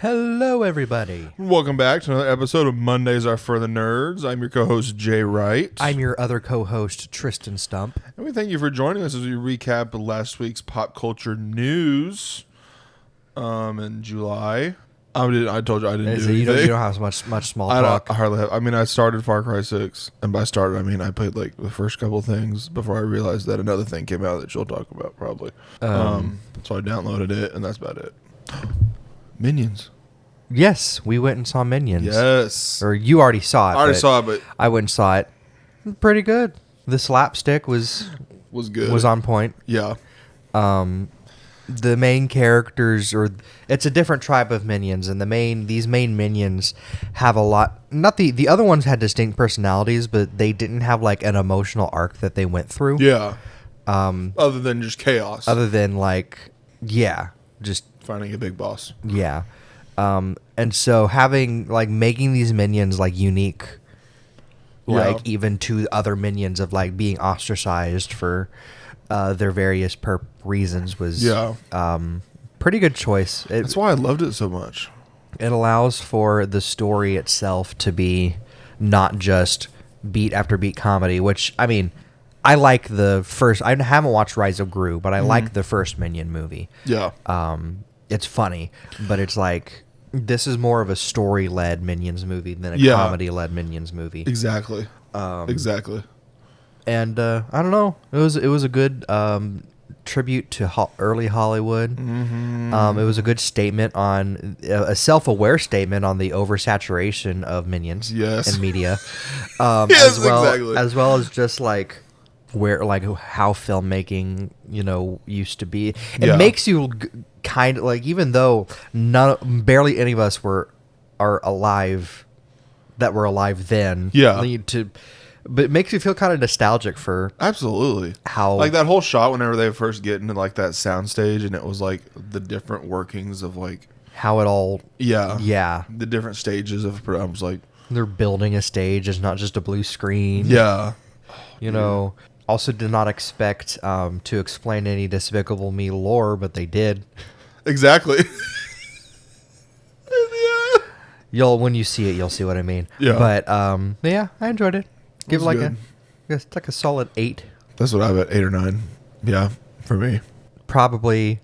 Hello, everybody. Welcome back to another episode of Mondays Are For The Nerds. I'm your co-host, Jay Wright. I'm your other co-host, Tristan Stump. And we thank you for joining us as we recap last week's pop culture news in July. I told you I didn't do anything. You don't have much small talk. I hardly have. I mean, I started Far Cry 6. And by started, I mean I played like the first couple of things before I realized that another thing came out that you'll talk about probably. So I downloaded it, and that's about it. Minions. Yes, we went and saw Minions. Yes. Or you already saw it. I already saw it, but I went and saw it. Pretty good. The slapstick was good. Was on point. Yeah. The main characters, it's a different tribe of minions, and these main minions have a lot. Not the other ones had distinct personalities, but they didn't have like an emotional arc that they went through. Yeah. Other than just chaos. Other than just finding a big boss. Yeah. And so making these minions like unique, even to other minions of like being ostracized for their various reasons was pretty good choice. That's why I loved it so much. It allows for the story itself to be not just beat after beat comedy, which I mean, I like the first. I haven't watched Rise of Gru, but I like the first Minion movie. Yeah. It's funny, but it's like this is more of a story-led Minions movie than a comedy-led Minions movie. Exactly. Exactly. And I don't know. It was a good tribute to early Hollywood. Mm-hmm. It was a good statement on a self-aware statement on the oversaturation of Minions in media. Yes, exactly. As well as just like how filmmaking used to be. It makes you kind of like, even though barely any of us are alive that were alive then. Yeah. But it makes you feel kind of nostalgic for absolutely how like that whole shot whenever they first get into like that sound stage, and it was like the different workings of like how it all the different stages of I was like, they're building a stage. It's not just a blue screen. Also did not expect to explain any Despicable Me lore, but they did. Exactly. When you see it, you'll see what I mean. Yeah. But I enjoyed it. Give it it's like a solid 8. That's what I bet, 8 or 9. Yeah, for me. Probably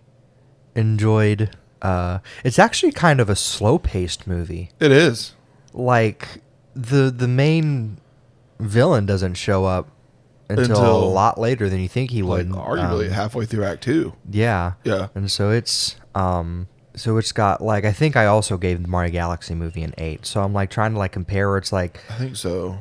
enjoyed. It's actually kind of a slow-paced movie. It is. Like the main villain doesn't show up until a lot later than you think he would. Arguably halfway through Act 2. Yeah. Yeah. And so it's got like, I think I also gave the Mario Galaxy movie an 8. So I'm like trying to like compare where it's like, I think so.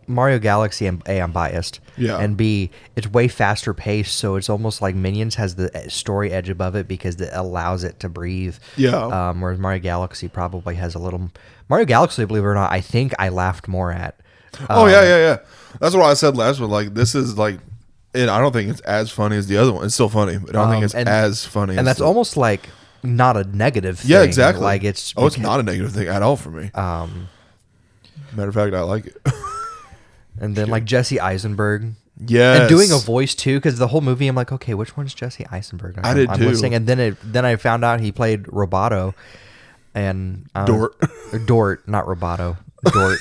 Mario Galaxy, and A, I'm biased. Yeah. And B, it's way faster paced, so it's almost like Minions has the story edge above it because it allows it to breathe. Yeah. Whereas Mario Galaxy probably has a little. Mario Galaxy, believe it or not, I think I laughed more at. Yeah. That's what I said last one. Like, this is like, I don't think it's as funny as the other one. It's still funny, but I don't think it's as funny. And that's almost like not a negative thing. Yeah, exactly. Like it's not a negative thing at all for me. Matter of fact, I like it. And then like Jesse Eisenberg. Yes. And doing a voice too, because the whole movie I'm like, okay, which one's Jesse Eisenberg? I did too. Listening, and then I found out he played Roboto, and Dort, not Roboto, Dort.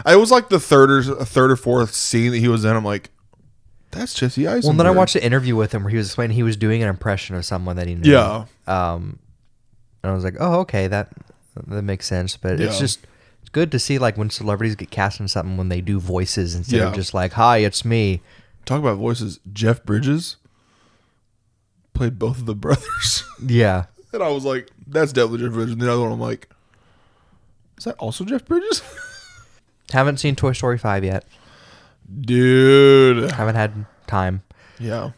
I was like the third or fourth scene that he was in. I'm like, that's Jesse Eisenberg. Well, and then I watched the interview with him where he was explaining he was doing an impression of someone that he knew. Yeah. And I was like, oh, okay, that makes sense. But it's just. Good to see like when celebrities get cast in something when they do voices instead of just like, hi, it's me. Talk about voices. Jeff Bridges played both of the brothers. Yeah. And I was like, that's definitely Jeff Bridges. And the other one I'm like, is that also Jeff Bridges? Haven't seen Toy Story 5 yet. Dude. Haven't had time. Yeah.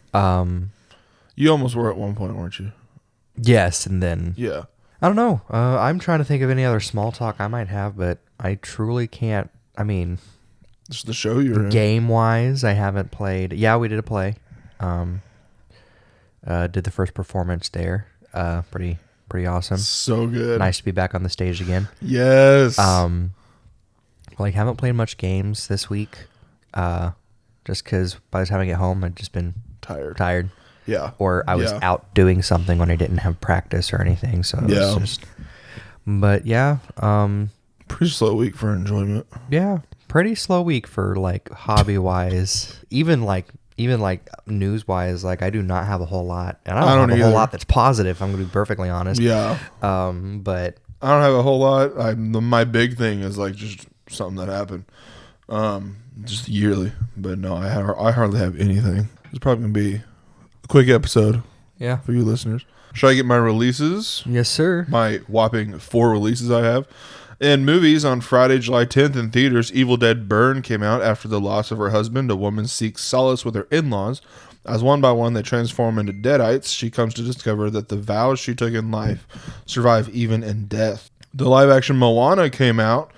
You almost were at one point, weren't you? Yes, and then yeah. I don't know. I'm trying to think of any other small talk I might have, but I truly can't. I mean, it's the show you're in. Game-wise, I haven't played. Yeah, we did a play. Did the first performance there. Pretty awesome. So good. Nice to be back on the stage again. Yes. Haven't played much games this week. Just because by the time I get home, I've just been tired. Yeah. Or I was out doing something when I didn't have practice or anything. So it was just But yeah, Pretty slow week for enjoyment. yeah, pretty slow week for like hobby wise. Even like news wise, like I do not have a whole lot, and I don't have a whole lot that's positive. I'm gonna be perfectly honest. Yeah. But I don't have a whole lot. My big thing is like just something that happened, just yearly. But no, I hardly have anything. It's probably gonna be a quick episode. Yeah, for you listeners. Should I get my releases? Yes, sir. My whopping 4 releases I have. In movies, on Friday, July 10th in theaters, Evil Dead Burn came out. After the loss of her husband, a woman seeks solace with her in-laws. As one by one they transform into deadites, she comes to discover that the vows she took in life survive even in death. The live-action Moana came out.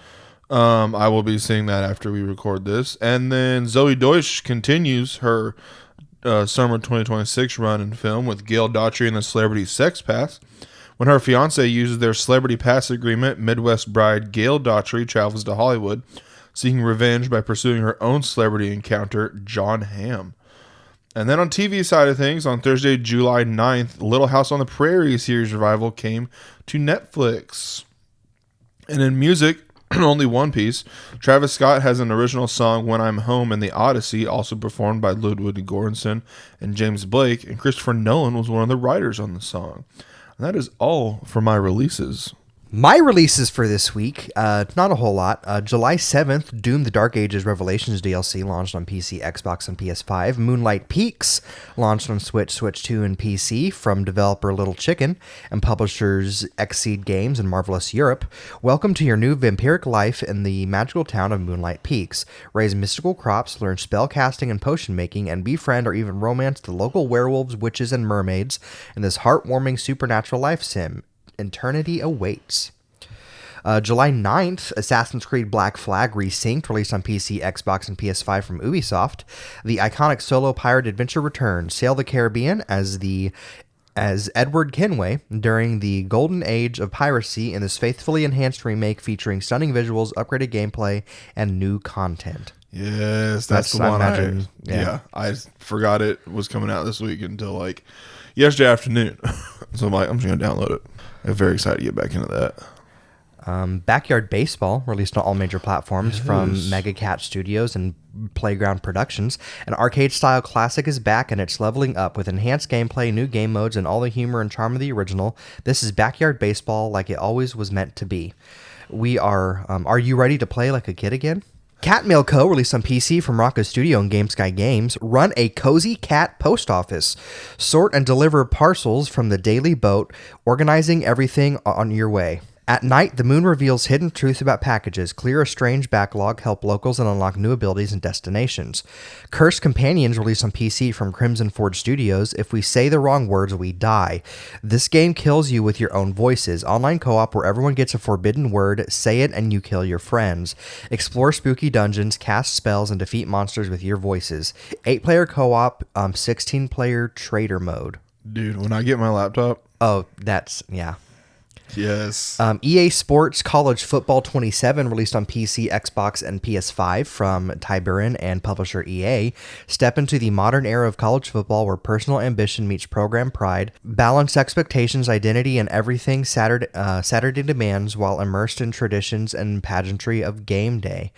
I will be seeing that after we record this. And then Zoe Deutsch continues her summer 2026 run in film with Gail Daughtry and the Celebrity Sex Pass. When her fiance uses their Celebrity Pass agreement, Midwest bride Gail Daughtry travels to Hollywood, seeking revenge by pursuing her own celebrity encounter, John Hamm. And then on TV side of things, on Thursday, July 9th, Little House on the Prairie series revival came to Netflix. And in music, only one piece. Travis Scott has an original song, When I'm Home, in the Odyssey, also performed by Ludwig Göransson and James Blake, and Christopher Nolan was one of the writers on the song. And that is all for my releases. My releases for this week, not a whole lot. July 7th, Doom the Dark Ages Revelations DLC launched on PC, Xbox, and PS5. Moonlight Peaks launched on Switch, Switch 2, and PC from developer Little Chicken and publishers Xseed Games and Marvelous Europe. Welcome to your new vampiric life in the magical town of Moonlight Peaks. Raise mystical crops, learn spell casting and potion making, and befriend or even romance the local werewolves, witches, and mermaids in this heartwarming supernatural life sim. Eternity awaits. July 9th, Assassin's Creed Black Flag Resynced, released on PC, Xbox, and PS5 from Ubisoft. The iconic solo pirate adventure returns. Sail the Caribbean as Edward Kenway during the golden age of piracy in this faithfully enhanced remake featuring stunning visuals, upgraded gameplay, and new content. Yes, that's the one. I forgot it was coming out this week until like yesterday afternoon. So I'm just going to download it. I'm very excited to get back into that. Backyard Baseball, released on all major platforms from Mega Cat Studios and Playground Productions. An arcade-style classic is back, and it's leveling up with enhanced gameplay, new game modes, and all the humor and charm of the original. This is Backyard Baseball like it always was meant to be. Are you ready to play like a kid again? Cat Mail Co., released on PC from Rocco Studio and GameSky Games, run a cozy cat post office. Sort and deliver parcels from the daily boat, organizing everything on your way. At night, the moon reveals hidden truths about packages, clear a strange backlog, help locals, and unlock new abilities and destinations. Cursed Companions, released on PC from Crimson Forge Studios. If we say the wrong words, we die. This game kills you with your own voices. Online co-op where everyone gets a forbidden word, say it, and you kill your friends. Explore spooky dungeons, cast spells, and defeat monsters with your voices. 8-player co-op, 16-player trader mode. Dude, when I get my laptop... Oh, that's... yeah. Yes. EA Sports College Football 27, released on PC, Xbox, and PS5 from Tiburon and publisher EA. Step into the modern era of college football where personal ambition meets program pride, balance expectations, identity, and everything Saturday demands while immersed in traditions and pageantry of game day.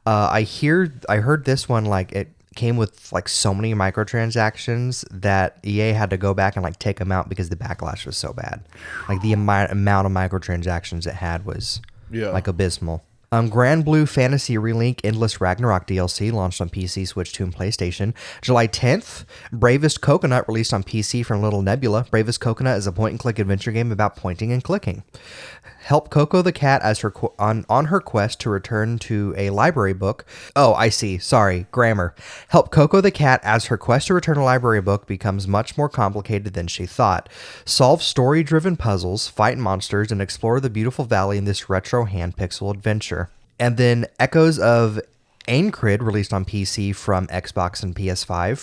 I heard this one, like, it came with like so many microtransactions that EA had to go back and like take them out because the backlash was so bad. Like the amount of microtransactions it had was like abysmal. Grand Blue Fantasy Relink Endless Ragnarok DLC launched on PC, Switch 2, and PlayStation. July 10th, Bravest Coconut released on PC from Little Nebula. Bravest Coconut is a point-and-click adventure game about pointing and clicking. Help Coco the cat as her on her quest to return to a library book. Oh, I see. Sorry, grammar. Help Coco the cat as her quest to return a library book becomes much more complicated than she thought. Solve story-driven puzzles, fight monsters, and explore the beautiful valley in this retro hand pixel adventure. And then Echoes of Aincrid, released on PC from Xbox and PS5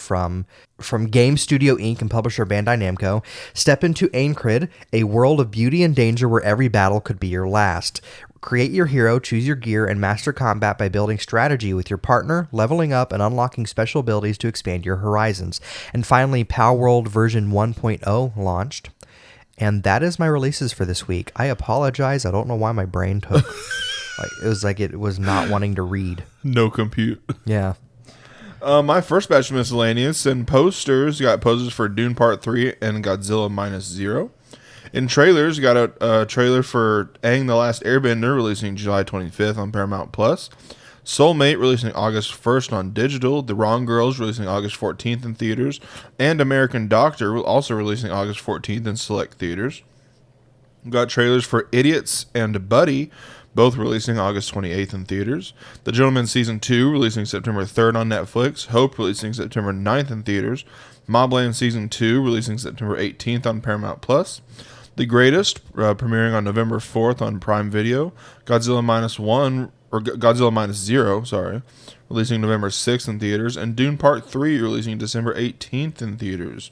from Game Studio Inc. and publisher Bandai Namco. Step into Aincrid, a world of beauty and danger where every battle could be your last. Create your hero, choose your gear, and master combat by building strategy with your partner, leveling up, and unlocking special abilities to expand your horizons. And finally, Power World version 1.0 launched. And that is my releases for this week. I apologize. I don't know why my brain took... it was not wanting to read. No compute. Yeah. My first batch of miscellaneous and posters got posters for Dune Part 3 and Godzilla Minus Zero. In trailers, got a trailer for Aang the Last Airbender releasing July 25th on Paramount Plus. Soulmate releasing August 1st on digital. The Wrong Girls releasing August 14th in theaters. And American Doctor also releasing August 14th in select theaters. Got trailers for Idiots and Buddy, both releasing August 28th in theaters. The Gentleman Season 2 releasing September 3rd on Netflix. Hope releasing September 9th in theaters. Mobland Season 2 releasing September 18th on Paramount Plus. The Greatest premiering on November 4th on Prime Video. Godzilla Minus Zero, releasing November 6th in theaters. And Dune Part 3 releasing December 18th in theaters.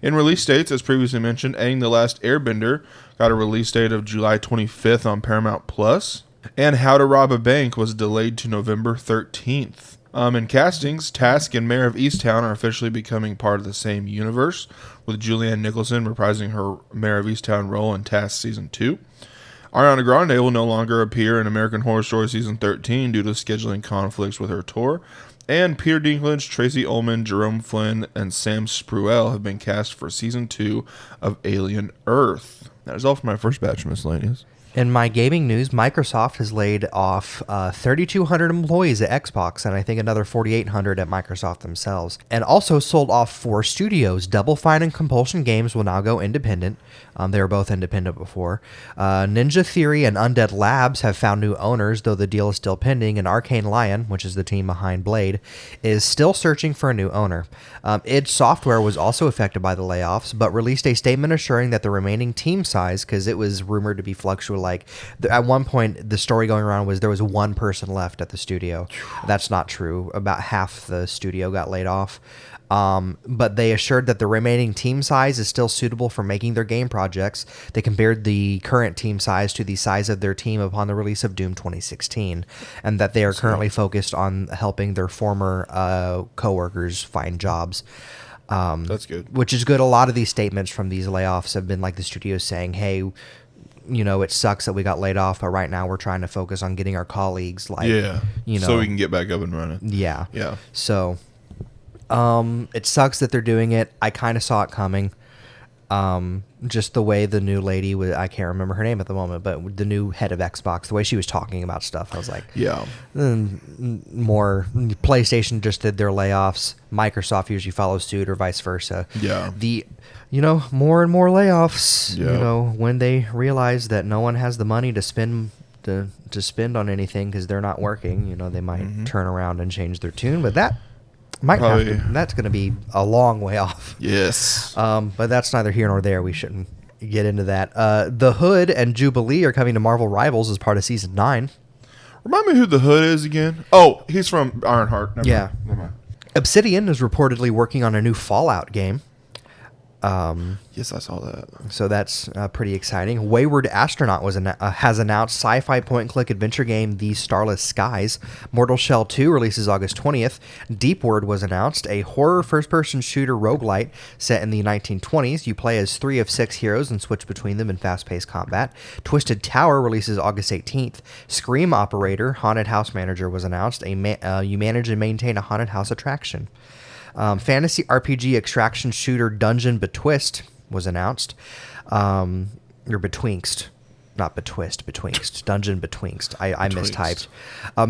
In release dates, as previously mentioned, Aang the Last Airbender got a release date of July 25th on Paramount Plus, and How to Rob a Bank was delayed to November 13th. In castings, Task and Mayor of Easttown are officially becoming part of the same universe, with Julianne Nicholson reprising her Mayor of Easttown role in Task Season 2. Ariana Grande will no longer appear in American Horror Story Season 13 due to scheduling conflicts with her tour. And Peter Dinklage, Tracy Ullman, Jerome Flynn, and Sam Spruell have been cast for Season 2 of Alien Earth. That is all for my first batch of miscellaneous. In my gaming news, Microsoft has laid off 3,200 employees at Xbox and I think another 4,800 at Microsoft themselves. And also sold off 4 studios. Double Fine and Compulsion Games will now go independent. They were both independent before. Ninja Theory and Undead Labs have found new owners, though the deal is still pending. And Arcane Lion, which is the team behind Blade, is still searching for a new owner. id Software was also affected by the layoffs, but released a statement assuring that the remaining team size, because it was rumored to be fluctuating. At one point, the story going around was there was one person left at the studio. That's not true. About half the studio got laid off. But they assured that the remaining team size is still suitable for making their game projects. They compared the current team size to the size of their team upon the release of Doom 2016, and that they are currently focused on helping their former coworkers find jobs. That's good. Which is good. A lot of these statements from these layoffs have been like the studios saying, hey, it sucks that we got laid off, but right now we're trying to focus on getting our colleagues so we can get back up and running. Yeah. Yeah. So it sucks that they're doing it. I kind of saw it coming. Just the way the new lady was, I can't remember her name at the moment, but the new head of Xbox, the way she was talking about stuff, I was like, yeah, more PlayStation just did their layoffs. Microsoft usually follows suit or vice versa. Yeah. More and more layoffs, yeah. When they realize that no one has the money to spend to spend on anything because they're not working, they might turn around and change their tune, but that that's going to be a long way off. Yes. But that's neither here nor there. We shouldn't get into that. The Hood and Jubilee are coming to Marvel Rivals as part of Season 9. Remind me who the Hood is again. Oh, he's from Ironheart. Never mind. Obsidian is reportedly working on a new Fallout game. Yes, I saw that. So that's pretty exciting. Wayward Astronaut has announced sci-fi point-and-click adventure game The Starless Skies. Mortal Shell 2 releases August 20th. Deep Word was announced, a horror first-person shooter roguelite set in the 1920s. You play as 3 of 6 heroes and switch between them in fast-paced combat. Twisted Tower releases August 18th. Scream Operator, Haunted House Manager was announced. You manage and maintain a haunted house attraction. Fantasy RPG extraction shooter Dungeon Betwist was announced. Or Betwinkst. Not Betwist, Betwinkst. Dungeon Betwinkst. I mistyped.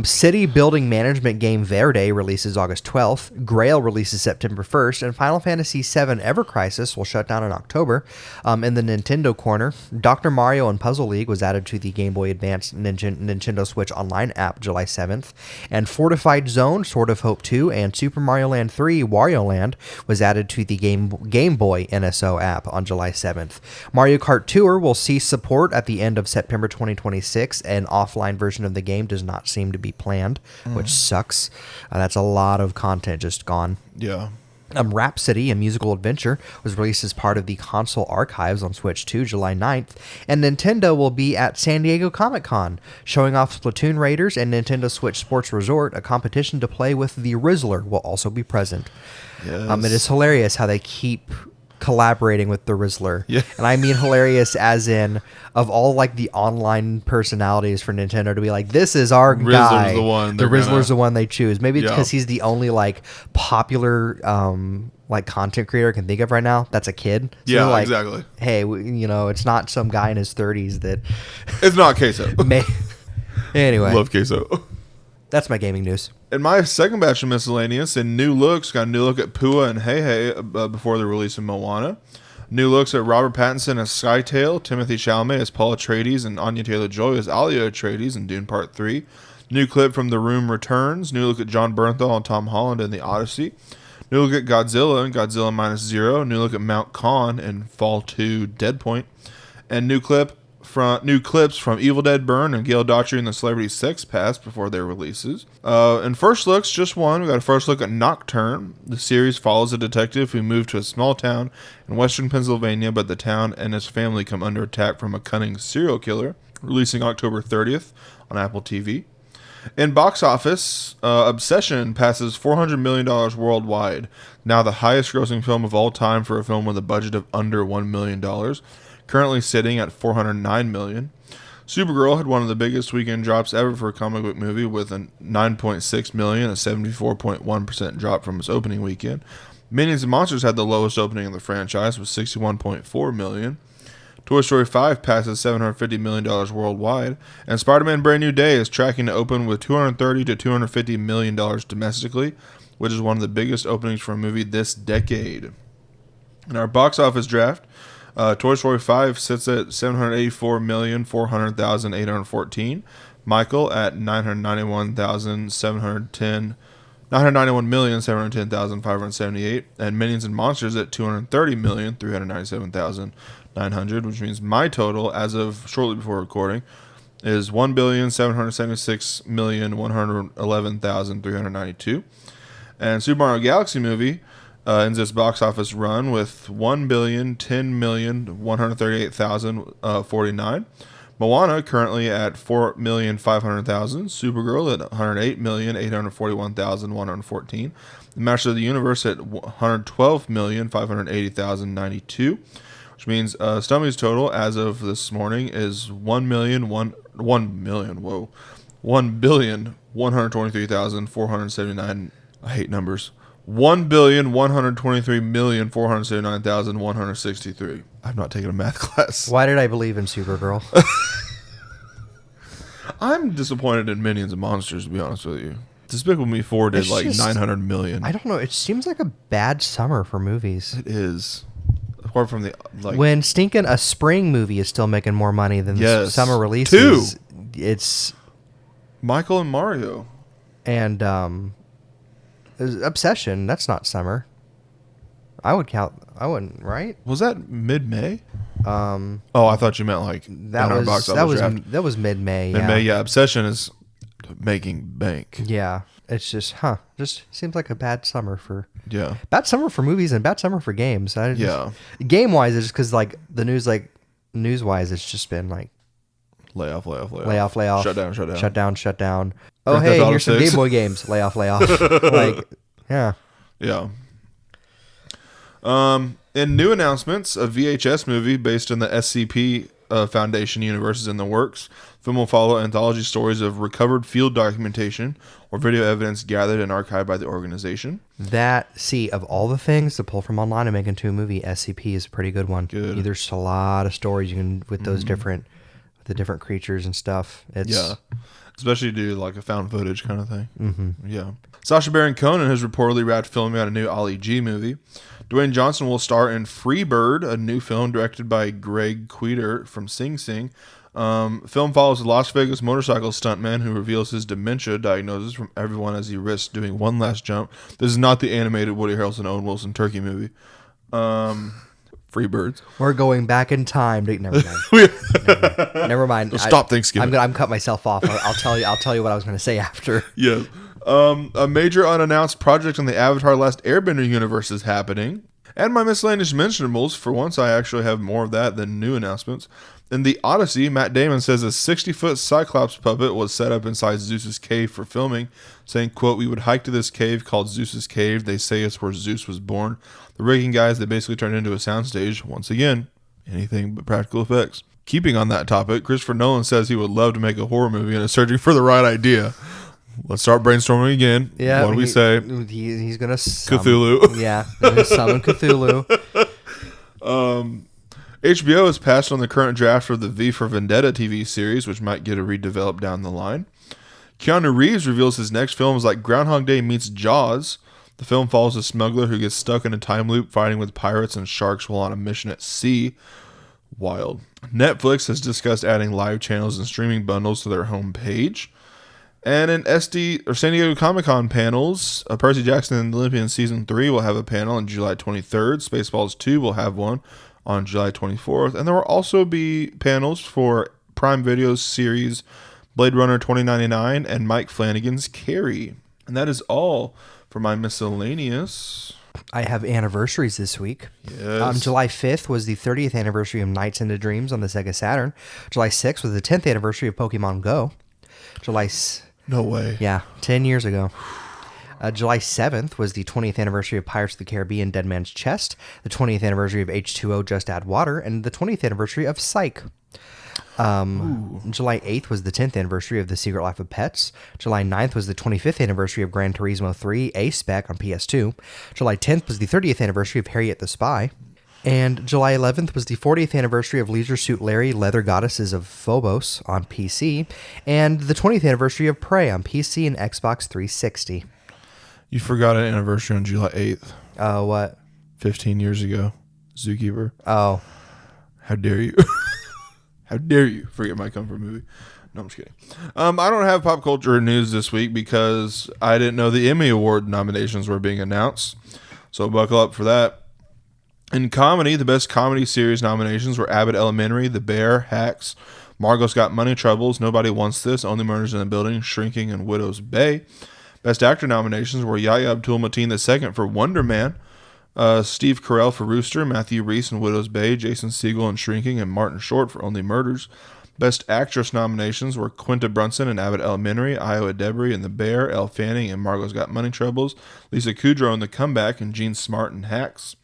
City building management game Verde releases August 12th. Grail releases September 1st. And Final Fantasy VII Ever Crisis will shut down in October. In the Nintendo corner, Dr. Mario and Puzzle League was added to the Game Boy Advance Nintendo Switch Online app July 7th. And Fortified Zone, Sword of Hope 2, and Super Mario Land 3 Wario Land was added to the Game Boy NSO app on July 7th. Mario Kart Tour will cease support at the end of September 2026. An offline version of the game does not seem to be planned, which sucks. That's a lot of content just gone. Yeah. Rhapsody, a musical adventure, was released as part of the console archives on Switch 2 July 9th, and Nintendo will be at San Diego Comic-Con, showing off Splatoon Raiders, and Nintendo Switch Sports Resort, a competition to play with the Rizzler, will also be present. Yes. It is hilarious how they keep collaborating with the Rizzler. Yeah. And I mean hilarious as in, of all like the online personalities for Nintendo to be like, this is our guy. the one. The Rizzler's the one they choose. Maybe it's Yeah. because he's the only like popular like content creator I can think of right now that's a kid. So Yeah, like, exactly. Hey, it's not some guy in his 30s that It's not queso. may. Anyway, Love queso. that's my gaming news. In my second batch of miscellaneous, in new looks, got a new look at Pua and Hey Hey before the release of Moana. New looks at Robert Pattinson as Skytail, Timothy Chalamet as Paul Atreides, and Anya Taylor-Joy as Alia Atreides in Dune Part 3. New clip from The Room returns. New look at John Bernthal and Tom Holland in The Odyssey. New look at Godzilla and Godzilla Minus Zero. New look at Mount Khan in Fall 2 Deadpoint. And new clips from Evil Dead Burn and Gail Daughtry and the Celebrity Sex Pass before their releases. And first looks, just one. We got a first look at Nocturne. The series follows a detective who moved to a small town in western Pennsylvania, but the town and his family come under attack from a cunning serial killer. Releasing October 30th on Apple TV. In box office, Obsession passes $400 million worldwide, now the highest grossing film of all time for a film with a budget of under $1 million, currently sitting at $409 million. Supergirl had one of the biggest weekend drops ever for a comic book movie with a $9.6 million, a 74.1% drop from its opening weekend. Minions and Monsters had the lowest opening in the franchise with $61.4 million. Toy Story 5 passes $750 million worldwide, and Spider-Man Brand New Day is tracking to open with $230 to $250 million domestically, which is one of the biggest openings for a movie this decade. In our box office draft, Toy Story 5 sits at $784,400,814, Michael at $991,710,578, and Minions and Monsters at $230,397,900, which means my total as of shortly before recording is $1,776,111,392. And Super Mario Galaxy Movie ends its box office run with $1,010,138,049. Moana currently at $4,500,000. Supergirl at $108,841,114. Master of the Universe at $112,580,092. Which means Stummy's total as of this morning is $1,123,479. I hate numbers. $1,123,479,163. I've not taken a math class. Why did I believe in Supergirl? I'm disappointed in Minions and Monsters, to be honest with you. Despicable Me 4 did like $900 million. I don't know. It seems like a bad summer for movies. It is. Apart from the when stinking a spring movie is still making more money than the summer releases. 2. It's Michael and Mario. And Obsession. That's not summer. I wouldn't, right? Was that mid-May? I thought you meant like that was mid-May. Mid-May, yeah. Obsession is making bank. Yeah, it's just seems like a bad summer for movies and bad summer for games. Game wise, it's just because like the news wise, it's just been like layoff, shut down. Oh hey, here's some Game Boy games. Layoff. Like yeah. In new announcements, a VHS movie based in the SCP Foundation universe is in the works. Film will follow anthology stories of recovered field documentation or video evidence gathered and archived by the organization. Of all the things to pull from online and make into a movie, SCP is a pretty good one. Good. There's a lot of stories you can with those different creatures and stuff. Especially to do like a found footage kind of thing. Mm-hmm. Yeah. Sacha Baron Cohen has reportedly wrapped filming on a new Ali G movie. Dwayne Johnson will star in Freebird, a new film directed by Greg Queter from Sing Sing. Film follows a Las Vegas motorcycle stuntman who reveals his dementia diagnosis from everyone as he risks doing one last jump. This is not the animated Woody Harrelson, Owen Wilson turkey movie. Freebirds. We're going back in time. Never mind. Never mind. Stop Thanksgiving. I'm cut myself off. I'll tell you what I was going to say after. Yeah. A major unannounced project in the Avatar Last Airbender universe is happening. And my miscellaneous mentionables, for once I actually have more of that than new announcements. In the Odyssey, Matt Damon says a 60-foot Cyclops puppet was set up inside Zeus's cave for filming, saying, quote, "We would hike to this cave called Zeus's Cave. They say it's where Zeus was born. The rigging guys, they basically turned it into a soundstage. Once again, anything but practical effects." Keeping on that topic, Christopher Nolan says he would love to make a horror movie and is searching for the right idea. Let's start brainstorming again. Yeah, what do we say? He's going to Cthulhu. Yeah, summon Cthulhu. HBO has passed on the current draft of the V for Vendetta TV series, which might get a redeveloped down the line. Keanu Reeves reveals his next film is like Groundhog Day meets Jaws. The film follows a smuggler who gets stuck in a time loop fighting with pirates and sharks while on a mission at sea. Wild. Netflix has discussed adding live channels and streaming bundles to their homepage. And in San Diego Comic-Con panels, Percy Jackson and the Olympian Season 3 will have a panel on July 23rd. Spaceballs 2 will have one on July 24th. And there will also be panels for Prime Video's series Blade Runner 2099 and Mike Flanagan's Carrie. And that is all for my miscellaneous. I have anniversaries this week. Yes. July 5th was the 30th anniversary of Nights into Dreams on the Sega Saturn. July 6th was the 10th anniversary of Pokemon Go. No way. Yeah, 10 years ago. July 7th was the 20th anniversary of Pirates of the Caribbean Dead Man's Chest, the 20th anniversary of H2O Just Add Water, and the 20th anniversary of Psych. July 8th was the 10th anniversary of The Secret Life of Pets. July 9th was the 25th anniversary of Gran Turismo 3 A-Spec on PS2. July 10th was the 30th anniversary of Harriet the Spy. And July 11th was the 40th anniversary of Leisure Suit Larry, Leather Goddesses of Phobos on PC, and the 20th anniversary of Prey on PC and Xbox 360. You forgot an anniversary on July 8th. Oh, what? 15 years ago. Zookeeper. Oh. How dare you? How dare you forget my comfort movie? No, I'm just kidding. I don't have pop culture news this week because I didn't know the Emmy Award nominations were being announced. So buckle up for that. In comedy, the best comedy series nominations were Abbott Elementary, The Bear, Hacks, Margot's Got Money Troubles, Nobody Wants This, Only Murders in the Building, Shrinking, and Widow's Bay. Best actor nominations were Yahya Abdul-Mateen II for Wonder Man, Steve Carell for Rooster, Matthew Reese in Widow's Bay, Jason Segel in Shrinking, and Martin Short for Only Murders. Best actress nominations were Quinta Brunson in Abbott Elementary, Iowa Debris in The Bear, Elle Fanning in Margot's Got Money Troubles, Lisa Kudrow in The Comeback, and Gene Smart in Hacks.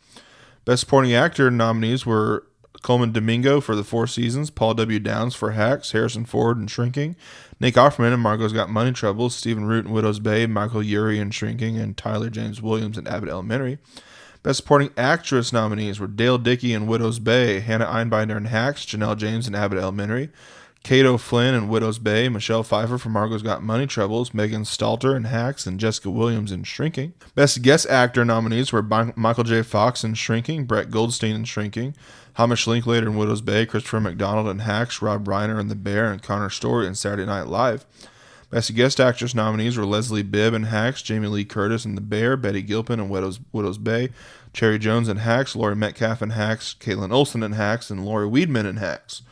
Best supporting actor nominees were Coleman Domingo for The Four Seasons, Paul W. Downs for Hacks, Harrison Ford in Shrinking, Nick Offerman in Margot's Got Money Troubles, Stephen Root in Widow's Bay, Michael Urie in Shrinking, and Tyler James Williams in Abbott Elementary. Best supporting actress nominees were Dale Dickey in Widow's Bay, Hannah Einbinder in Hacks, Janelle James in Abbott Elementary, Kate O'Flynn in Widow's Bay, Michelle Pfeiffer for Margot's Got Money Troubles, Megan Stalter in Hacks, and Jessica Williams in Shrinking. Best guest actor nominees were Michael J. Fox in Shrinking, Brett Goldstein in Shrinking, Hamish Linklater in Widow's Bay, Christopher McDonald in Hacks, Rob Reiner in The Bear, and Connor Story in Saturday Night Live. Best guest actress nominees were Leslie Bibb in Hacks, Jamie Lee Curtis in The Bear, Betty Gilpin in Widow's Bay, Cherry Jones in Hacks, Laurie Metcalf in Hacks, Caitlin Olsen in Hacks, and Laurie Weedman in Hacks.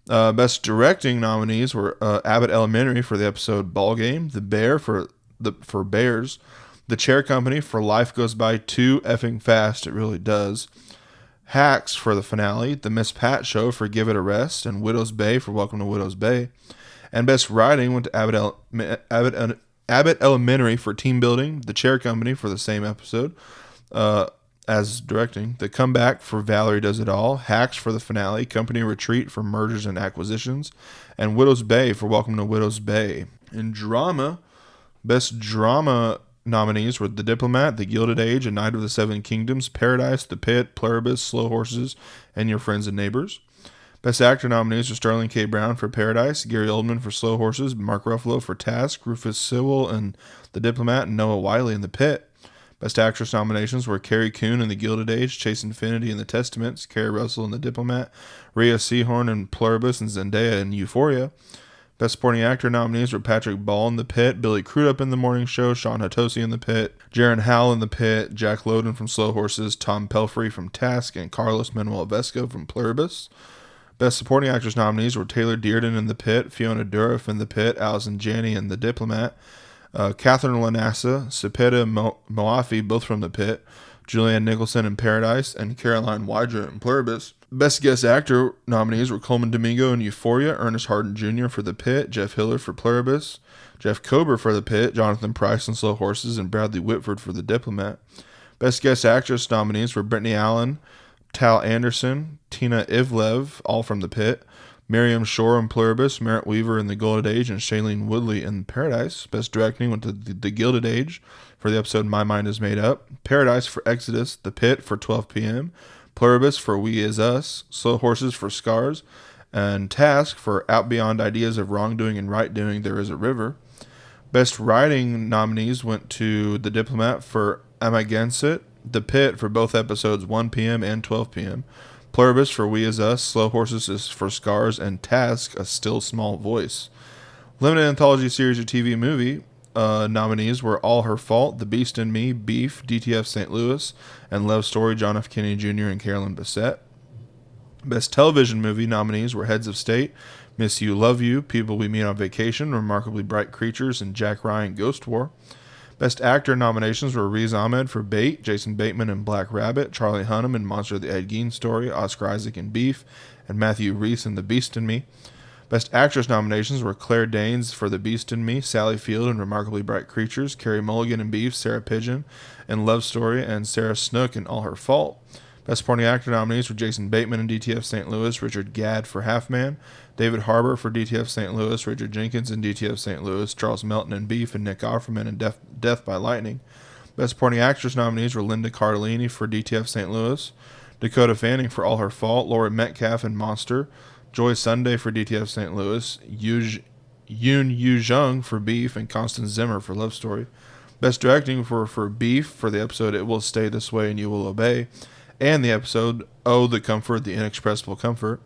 Best directing nominees were Abbott Elementary for the episode Ball Game, The Bear for Bears, The Chair Company for Life Goes By Too Effing Fast, It Really Does, Hacks for the finale, The Miss Pat Show for Give It a Rest, and Widow's Bay for Welcome to Widow's Bay. And Best Writing went to Abbott Elementary for Team Building, The Chair Company for the same episode as directing, The Comeback for Valerie Does It All, Hacks for the finale, Company Retreat for Mergers and Acquisitions, and Widow's Bay for Welcome to Widow's Bay. In drama, Best Drama nominees were The Diplomat, The Gilded Age, A Night of the Seven Kingdoms, Paradise, The Pit, Pluribus, Slow Horses, and Your Friends and Neighbors. Best Actor nominees were Sterling K. Brown for Paradise, Gary Oldman for Slow Horses, Mark Ruffalo for Task, Rufus Sewell in The Diplomat, and Noah Wyle in The Pit. Best Actress nominations were Carrie Coon in The Gilded Age, Chase Infinity in The Testaments, Kerry Russell in The Diplomat, Rhea Seehorn in Pluribus, and Zendaya in Euphoria. Best Supporting Actor nominees were Patrick Ball in The Pit, Billy Crudup in The Morning Show, Sean Hatosi in The Pit, Jaron Howell in The Pit, Jack Lowden from Slow Horses, Tom Pelphrey from Task, and Carlos Manuel Vesco from Pluribus. Best Supporting Actress nominees were Taylor Dearden in The Pit, Fiona Dourif in The Pit, Allison Janney in The Diplomat, Catherine Lanassa, Sepeda Moafi, both from The Pit, Julianne Nicholson in Paradise, and Caroline Wydra in Pluribus. Best Guest Actor nominees were Coleman Domingo in Euphoria, Ernest Harden Jr. for The Pit, Jeff Hiller for Pluribus, Jeff Kober for The Pit, Jonathan Pryce in Slow Horses, and Bradley Whitford for The Diplomat. Best Guest Actress nominees were Brittany Allen, Tal Anderson, Tina Ivlev, all from The Pit, Miriam Shore in Pluribus, Merritt Weaver in The Gilded Age, and Shailene Woodley in Paradise. Best Directing went to The Gilded Age for the episode My Mind Is Made Up, Paradise for Exodus, The Pit for 12 p.m., Pluribus for We Is Us, Slow Horses for Scars, and Task for Out Beyond Ideas of Wrongdoing and Right Doing, There Is a River. Best Writing nominees went to The Diplomat for Am I Against It, The Pit for both episodes 1 p.m. and 12 p.m., Pluribus for We Is Us, Slow Horses is for Scars, and Task, A Still Small Voice. Limited Anthology Series or TV Movie nominees were All Her Fault, The Beast in Me, Beef, DTF St. Louis, and Love Story, John F. Kennedy Jr. and Carolyn Bessette. Best Television Movie nominees were Heads of State, Miss You, Love You, People We Meet on Vacation, Remarkably Bright Creatures, and Jack Ryan, Ghost War. Best Actor nominations were Riz Ahmed for Bait, Jason Bateman in Black Rabbit, Charlie Hunnam in Monster of the Ed Gein Story, Oscar Isaac in Beef, and Matthew Rhys in The Beast in Me. Best Actress nominations were Claire Danes for The Beast in Me, Sally Field in Remarkably Bright Creatures, Carey Mulligan in Beef, Sarah Pigeon in Love Story, and Sarah Snook in All Her Fault. Best Supporting Actor nominees were Jason Bateman in DTF St. Louis, Richard Gadd for Half Man, David Harbour for DTF St. Louis, Richard Jenkins in DTF St. Louis, Charles Melton in Beef, and Nick Offerman in Death by Lightning. Best Supporting Actress nominees were Linda Cardellini for DTF St. Louis, Dakota Fanning for All Her Fault, Laurie Metcalf in Monster, Joy Sunday for DTF St. Louis, Yoon Yu Jung for Beef, and Constance Zimmer for Love Story. Best Directing for Beef for the episode It Will Stay This Way and You Will Obey, and the episode Oh, the Comfort, the Inexpressible Comfort,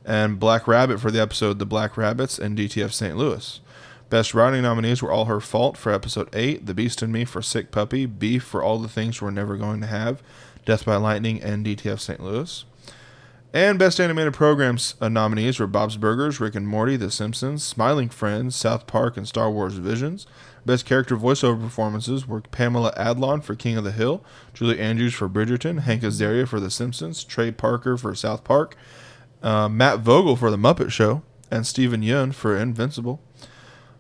and Black Rabbit for the episode The Black Rabbits and DTF St. Louis. Best Writing nominees were All Her Fault for episode 8, The Beast in Me for Sick Puppy, Beef for All the Things We're Never Going to Have, Death by Lightning, and DTF St. Louis. And Best Animated Programs nominees were Bob's Burgers, Rick and Morty, The Simpsons, Smiling Friends, South Park, and Star Wars Visions. Best Character Voiceover Performances were Pamela Adlon for King of the Hill, Julie Andrews for Bridgerton, Hank Azaria for The Simpsons, Trey Parker for South Park, Matt Vogel for The Muppet Show, and Stephen Yeun for Invincible.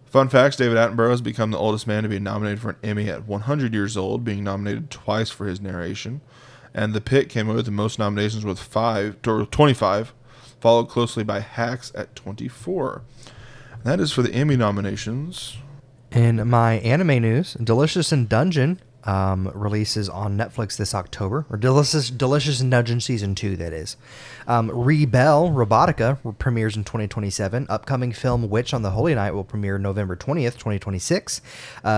Fun facts, David Attenborough has become the oldest man to be nominated for an Emmy at 100 years old, being nominated twice for his narration. And The Pit came away with the most nominations with 25, followed closely by Hacks at 24. And that is for the Emmy nominations. In my anime news, Delicious in Dungeon releases on Netflix this October, or Delicious in Dungeon Season 2, that is. Rebel Robotica premieres in 2027. Upcoming film Witch on the Holy Night will premiere November 20th, 2026.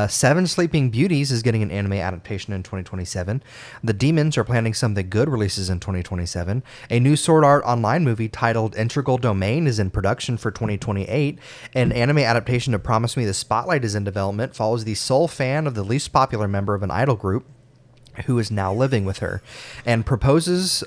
Seven Sleeping Beauties is getting an anime adaptation in 2027. The Demons are planning something good releases in 2027. A new Sword Art Online movie titled Integral Domain is in production for 2028. An anime adaptation of Promise Me the Spotlight is in development, follows the sole fan of the least popular member of an idol group who is now living with her, and promises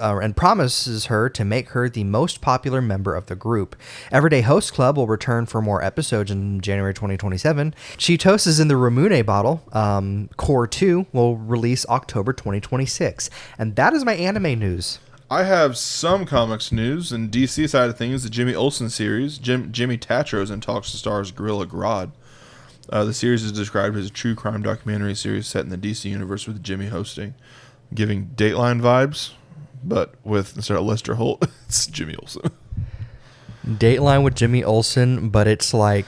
her to make her the most popular member of the group. Everyday Host Club will return for more episodes in January 2027. Cheetos is in the Ramune bottle. Core 2 will release October 2026. And that is my anime news. I have some comics news. In DC side of things, the Jimmy Olsen series, Jimmy Tatro is in talks to star as Gorilla Grodd. The series is described as a true crime documentary series set in the DC universe with Jimmy hosting, giving Dateline vibes, but with, instead of Lester Holt, it's Jimmy Olsen. Dateline with Jimmy Olsen, but it's like...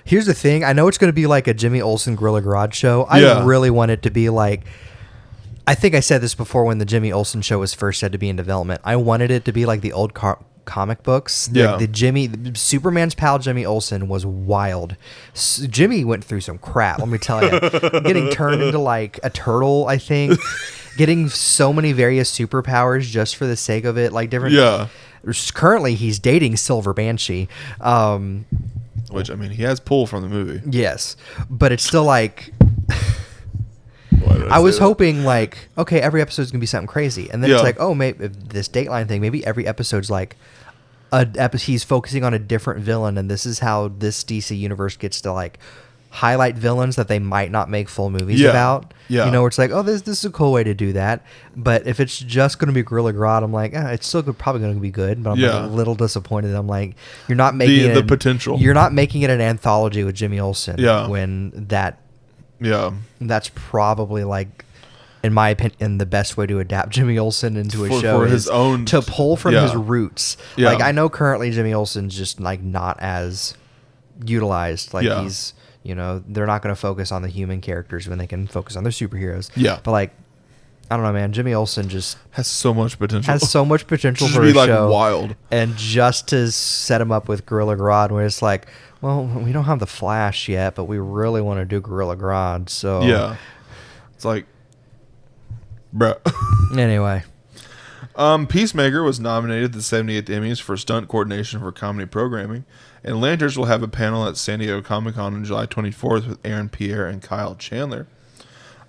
Here's the thing. I know it's going to be like a Jimmy Olsen Gorilla Grodd show. I really want it to be like... I think I said this before when the Jimmy Olsen show was first said to be in development. I wanted it to be like the old comic books. The Superman's pal Jimmy Olsen was wild. Jimmy went through some crap, let me tell you. Getting turned into like a turtle, I think. Getting so many various superpowers just for the sake of it, like different. Yeah. Currently, he's dating Silver Banshee. Which, I mean, he has pull from the movie. Yes, but it's still like... I was hoping like, okay, every episode is gonna be something crazy, and then it's like, oh, maybe this Dateline thing, maybe every episode's like he's focusing on a different villain, and this is how this DC universe gets to like highlight villains that they might not make full movies Yeah. about. Yeah. You know, where it's like, oh, this is a cool way to do that. But if it's just going to be Gorilla Grodd, I'm like, it's still probably going to be good. But I'm like a little disappointed. I'm like, you're not making the potential. You're not making it an anthology with Jimmy Olsen. Yeah. When that. Yeah. That's probably like, in my opinion, the best way to adapt Jimmy Olsen into a show for is his own, to pull from his roots. Yeah. Like I know currently Jimmy Olsen's just like not as utilized. Like he's, you know, they're not going to focus on the human characters when they can focus on their superheroes. Yeah. But like, I don't know, man. Jimmy Olsen just has so much potential. Has so much potential just for be a like show. Wild. And just to set him up with Gorilla Grodd, where it's like, well, we don't have the Flash yet, but we really want to do Gorilla Grodd. So yeah, it's like, bruh. Anyway. Peacemaker was nominated at the 78th Emmys for stunt coordination for comedy programming, and Lanterns will have a panel at San Diego Comic-Con on July 24th with Aaron Pierre and Kyle Chandler.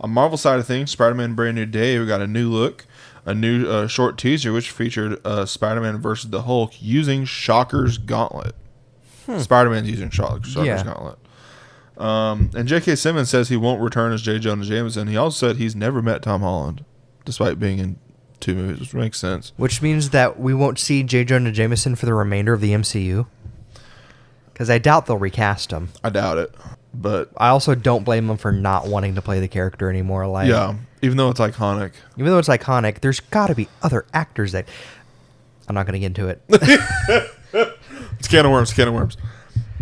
On Marvel side of things, Spider-Man Brand New Day, we got a new look, a new short teaser which featured Spider-Man versus the Hulk using Shocker's Gauntlet. Spider-Man's using Shocker's Gauntlet. And J.K. Simmons says he won't return as J. Jonah Jameson. He also said he's never met Tom Holland, despite being in 2 movies, which makes sense. Which means that we won't see J. Jonah Jameson for the remainder of the MCU. Because I doubt they'll recast him. I doubt it. But I also don't blame him for not wanting to play the character anymore. Like, yeah, even though it's iconic. Even though it's iconic, there's got to be other actors that... I'm not going to get into it. It's can of worms.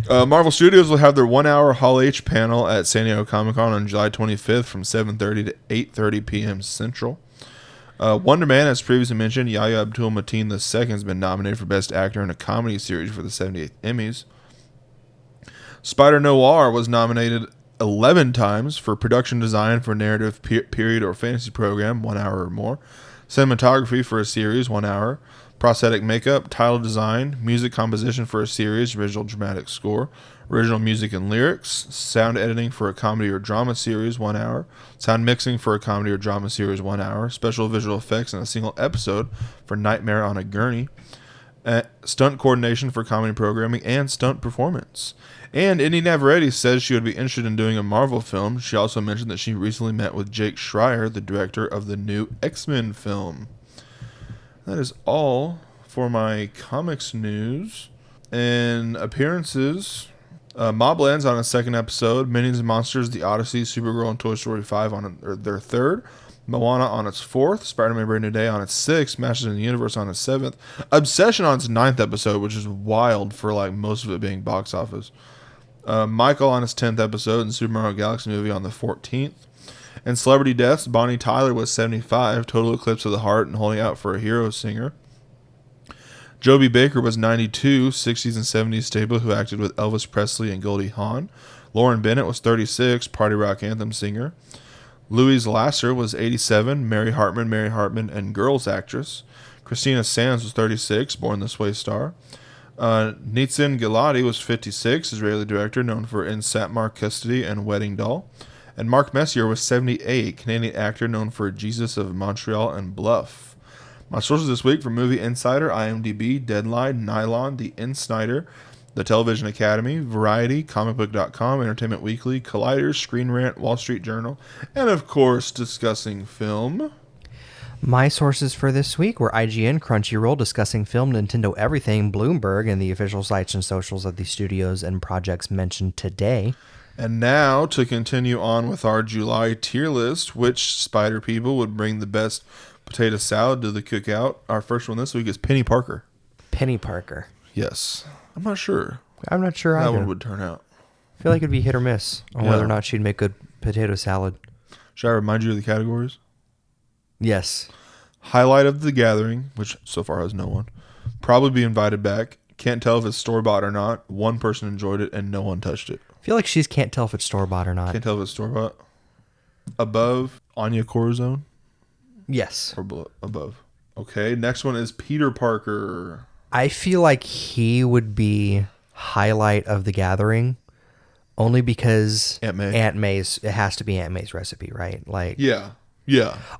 Marvel Studios will have their 1-hour Hall H panel at San Diego Comic-Con on July 25th from 7:30 to 8:30 p.m. Central. Wonder Man, as previously mentioned, Yahya Abdul-Mateen II has been nominated for Best Actor in a Comedy Series for the 78th Emmys. Spider Noir was nominated 11 times for production design for narrative, period, or fantasy program, 1 hour or more. Cinematography for a series, 1 hour. Prosthetic makeup, title design, music composition for a series, original dramatic score, original music and lyrics, sound editing for a comedy or drama series, 1 hour, sound mixing for a comedy or drama series, 1 hour, special visual effects in a single episode for Nightmare on a Gurney, stunt coordination for comedy programming, and stunt performance. And Indy Navarrete says she would be interested in doing a Marvel film. She also mentioned that she recently met with Jake Schreier, the director of the new X-Men film. That is all for my comics news and appearances. Mobland's on a second episode. Minions and Monsters, The Odyssey, Supergirl, and Toy Story 5 on their third. Moana on its fourth. Spider-Man Brand New Day on its sixth. Masters in the Universe on its seventh. Obsession on its ninth episode, which is wild for like most of it being box office. Michael on its 10th episode, and Super Mario Galaxy Movie on the 14th. And Celebrity Deaths, Bonnie Tyler was 75, Total Eclipse of the Heart, and Holding Out for a Hero singer. Joby Baker was 92, 60s and 70s staple who acted with Elvis Presley and Goldie Hawn. Lauren Bennett was 36, Party Rock Anthem singer. Louise Lasser was 87, Mary Hartman, and Girls actress. Christina Sands was 36, Born This Way star. Nitzan Giladi was 56, Israeli director known for In Satmar Custody and Wedding Doll. And Mark Messier was 78, Canadian actor known for Jesus of Montreal and Bluff. My sources this week for Movie Insider, IMDb, Deadline, Nylon, The Insnider, The Television Academy, Variety, comicbook.com, Entertainment Weekly, Collider, Screen Rant, Wall Street Journal, and of course, Discussing Film. My sources for this week were IGN, Crunchyroll, Discussing Film, Nintendo Everything, Bloomberg, and the official sites and socials of the studios and projects mentioned today. And now, to continue on with our July tier list, which Spider People would bring the best potato salad to the cookout. Our first one this week is Penny Parker. Penny Parker. Yes. I'm not sure. I'm not sure how either. That one would turn out. I feel like it'd be hit or miss on whether or not she'd make good potato salad. Should I remind you of the categories? Yes. Highlight of the gathering, which so far has no one. Probably be invited back. Can't tell if it's store-bought or not. One person enjoyed it and no one touched it. I feel like she can't tell if it's store-bought or not. Can't tell if it's store-bought. Above, Anya Corazon? Yes. Or above. Okay, next one is Peter Parker. I feel like he would be highlight of the gathering only because Aunt May's, it has to be Aunt May's recipe, right? Like, yeah.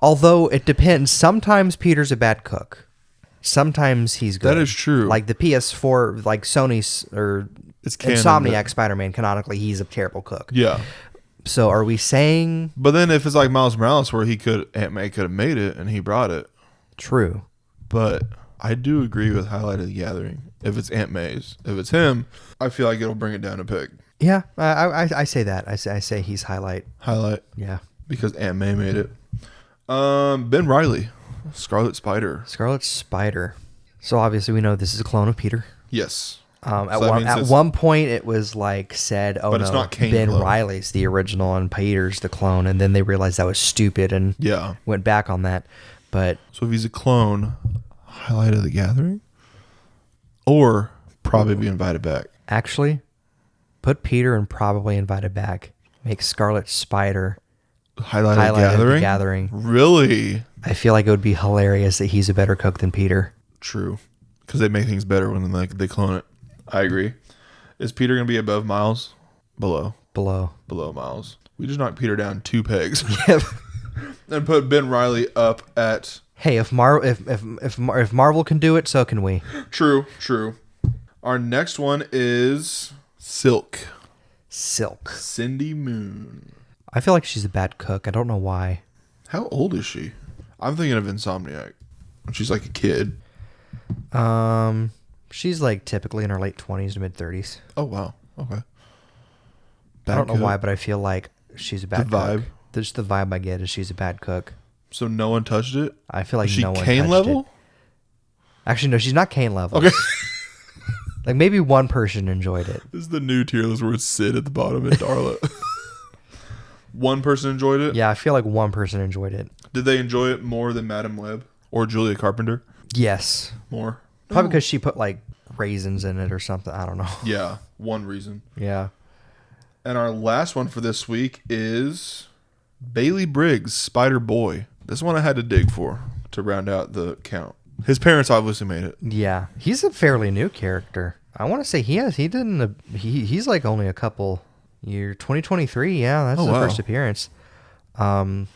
Although it depends. Sometimes Peter's a bad cook. Sometimes he's good. That is true. Like the PS4, like Sony's or It's canon. Insomniac Spider-Man, canonically, he's a terrible cook. Yeah. So are we saying... But then if it's like Miles Morales where Aunt May could have made it and he brought it. True. But I do agree with Highlight of the Gathering. If it's Aunt May's. If it's him, I feel like it'll bring it down a peg. Yeah, I say that. I say he's Highlight. Highlight. Yeah. Because Aunt May made it. Ben Reilly. Scarlet Spider. Scarlet Spider. So obviously we know this is a clone of Peter. Yes. At one point it was like said, oh but it's not Kane Ben clone. Reilly's the original and Peter's the clone, and then they realized that was stupid and went back on that. But so if he's a clone, Highlight of the Gathering, or probably be invited back. Actually, put Peter and probably invited back. Make Scarlet Spider Highlight of the Gathering. Really? I feel like it would be hilarious that he's a better cook than Peter. True, because they make things better when they clone it. I agree. Is Peter going to be above Miles? Below Miles. We just knocked Peter down 2 pegs. Yep. And put Ben Reilly up at... Hey, if Marvel can do it, so can we. True. Our next one is Silk. Cindy Moon. I feel like she's a bad cook. I don't know why. How old is she? I'm thinking of Insomniac. She's like a kid. She's like typically in her late 20s to mid 30s. Oh, wow. Okay. I don't know why, but I feel like she's a bad cook. The vibe? Just the vibe I get is she's a bad cook. So no one touched it? I feel like is she no one Kane touched level? it. Actually, no, she's not Kane level. Okay. Like maybe one person enjoyed it. This is the new tier list where it's Sid at the bottom and Darla. One person enjoyed it? Yeah, I feel like one person enjoyed it. Did they enjoy it more than Madam Web or Julia Carpenter? Yes. More? Probably because she put like raisins in it or something. I don't know. Yeah, one reason. Yeah. And our last one for this week is Bailey Briggs, Spider Boy. This one I had to dig for to round out the count. His parents obviously made it. Yeah, he's a fairly new character. I want to say he's like only a couple years. 2023. Yeah, that's his first appearance. I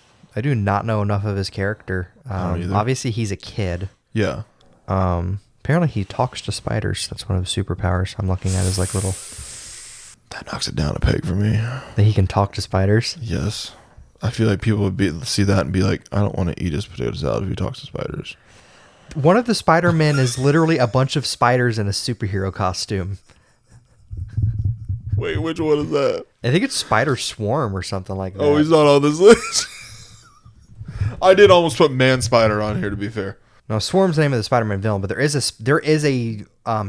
do not know enough of his character. Obviously, he's a kid. Yeah. Apparently, he talks to spiders. That's one of his superpowers. I'm looking at his like little. That knocks it down a peg for me. That he can talk to spiders. Yes. I feel like people would see that and be like, I don't want to eat his potato salad if he talks to spiders. One of the Spider-Men is literally a bunch of spiders in a superhero costume. Wait, which one is that? I think it's Spider Swarm or something like that. Oh, he's not on this list. I did almost put Man Spider on here, to be fair. No, Swarm's the name of the Spider-Man villain, but there is a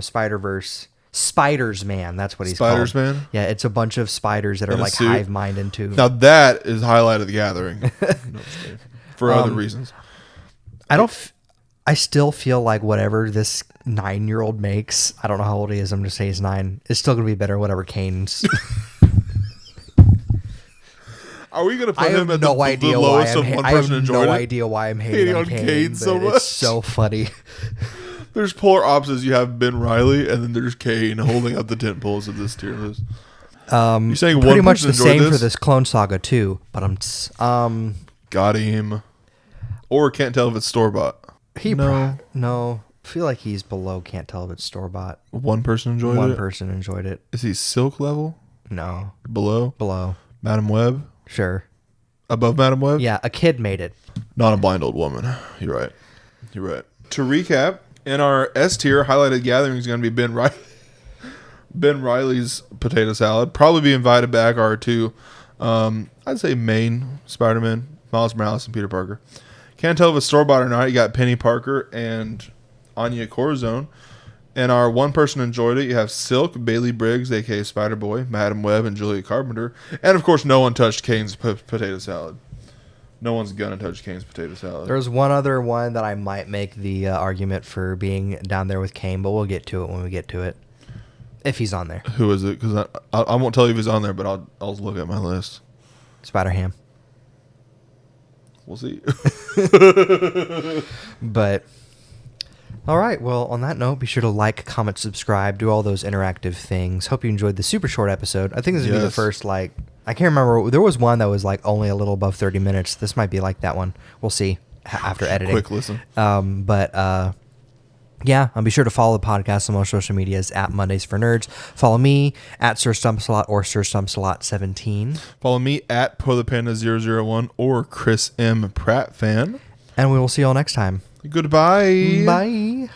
Spider-Verse Spiders Man. That's what he's called. Spiders Man? Yeah, it's a bunch of spiders that are like hive mind into. Now that is Highlight of the Gathering. For other reasons. I still feel like whatever this 9-year-old makes, I don't know how old he is, I'm going to say he's 9, it's still going to be better than whatever Kane's. Are we going to put him at the lowest of one person enjoyed it? I have no idea why I'm hating on Kane so much. It's so funny. There's polar opposites. You have Ben Reilly, and then there's Kane holding up the tent poles of this tier list. You're saying pretty one much the same this? for this Clone Saga too, but got him. Or can't tell if it's store-bought. No. I feel like he's below. Can't tell if it's store bought. One person enjoyed it. One person enjoyed it. Is he Silk level? No. Below. Madam Web. Sure. Above Madam Web. Yeah, a kid made it. Not a blind old woman. You're right. To recap, in our S tier, highlighted gathering is going to be Ben Reilly. Ben Reilly's potato salad. Probably be invited back are two, I'd say main Spider-Man, Miles Morales and Peter Parker. Can't tell if it's store-bought or not. You got Penny Parker and Anya Corazon. And our one person enjoyed it. You have Silk, Bailey Briggs, a.k.a. Spider-Boy, Madam Web, and Julia Carpenter. And, of course, no one touched Kane's potato salad. No one's going to touch Kane's potato salad. There's one other one that I might make the argument for being down there with Kane, but we'll get to it when we get to it. If he's on there. Who is it? Because I won't tell you if he's on there, but I'll look at my list. Spider-Ham. We'll see. But, all right. Well, on that note, be sure to like, comment, subscribe, do all those interactive things. Hope you enjoyed the super short episode. I think this will be the first, I can't remember. There was one that was only a little above 30 minutes. This might be like that one. We'll see after editing. Quick listen. But Yeah, be sure to follow the podcast on most social medias at Mondays for Nerds. Follow me at Sir Stumpsalot or Sir Stumpsalot17. Follow me at PolarPanda001 or Chris M. Pratt fan. And we will see you all next time. Goodbye. Bye.